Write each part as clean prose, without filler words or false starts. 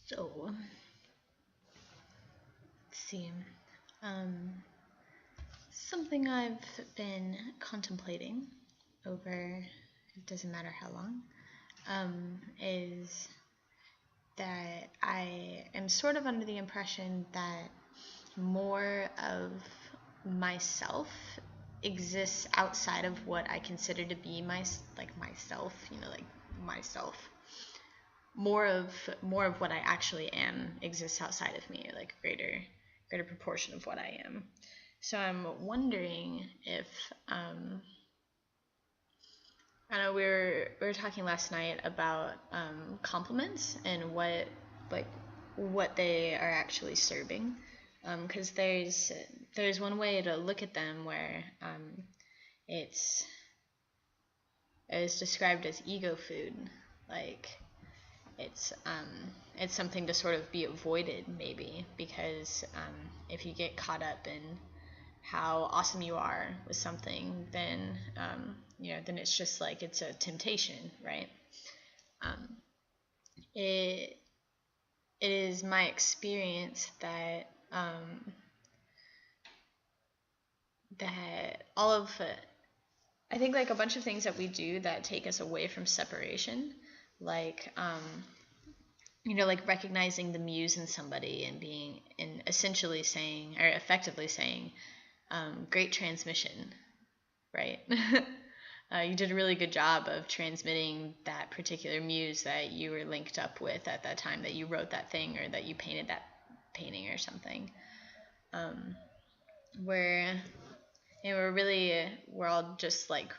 So, let's see. Something I've been contemplating over, it doesn't matter how long, is that I am sort of under the impression that more of myself exists outside of what I consider to be myself, myself. More of what I actually am exists outside of me, like greater proportion of what I am. So I'm wondering if I know we were talking last night about compliments and what they are actually serving, because there's one way to look at them where it's described as ego food, like it's something to sort of be avoided, maybe, because if you get caught up in how awesome you are with something, then then it's just like it's a temptation, right? It is my experience that that all of I think like a bunch of things that we do that take us away from separation, like like recognizing the muse in somebody and essentially saying, or effectively saying, great transmission, right? You did a really good job of transmitting that particular muse that you were linked up with at that time that you wrote that thing or that you painted that painting or something. We're all just like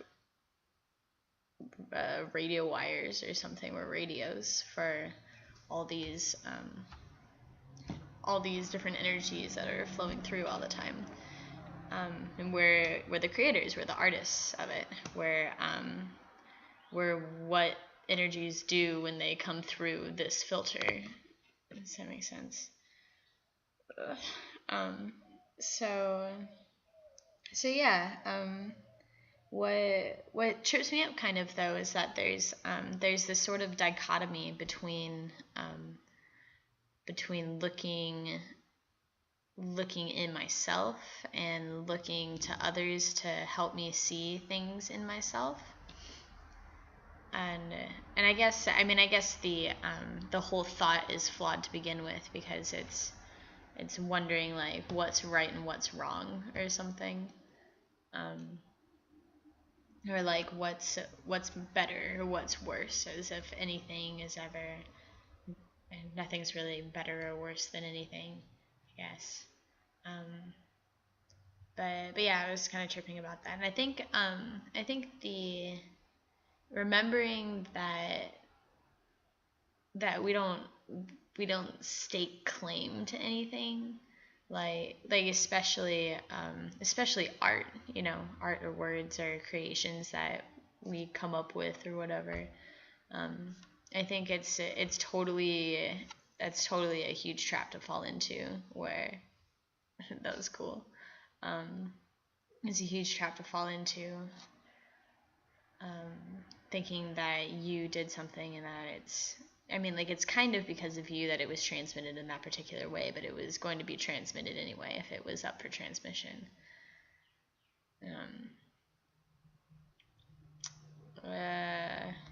radio wires or something. We're radios for all these different energies that are flowing through all the time. And we're the creators, we're the artists of it. We're what energies do when they come through this filter. Does that make sense? So yeah. What trips me up kind of though is that there's this sort of dichotomy between looking in myself and looking to others to help me see things in myself. And I guess the whole thought is flawed to begin with, because it's wondering like what's right and what's wrong or something, or like what's better or what's worse, as if anything is ever, and nothing's really better or worse than anything, I guess. But yeah, I was kind of tripping about that, and I think the remembering that we don't stake claim to anything, like especially art, art or words or creations that we come up with or whatever. I think that's totally a huge trap to fall into, where that was cool. It's a huge trap to fall into, thinking that you did something and that it's kind of because of you that it was transmitted in that particular way, but it was going to be transmitted anyway if it was up for transmission.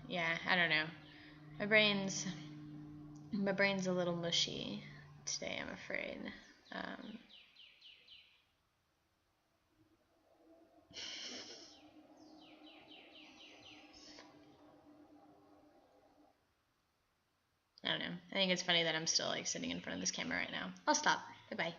Yeah, I don't know. My brain's a little mushy today, I'm afraid. I don't know. I think it's funny that I'm still like sitting in front of this camera right now. I'll stop. Bye-bye.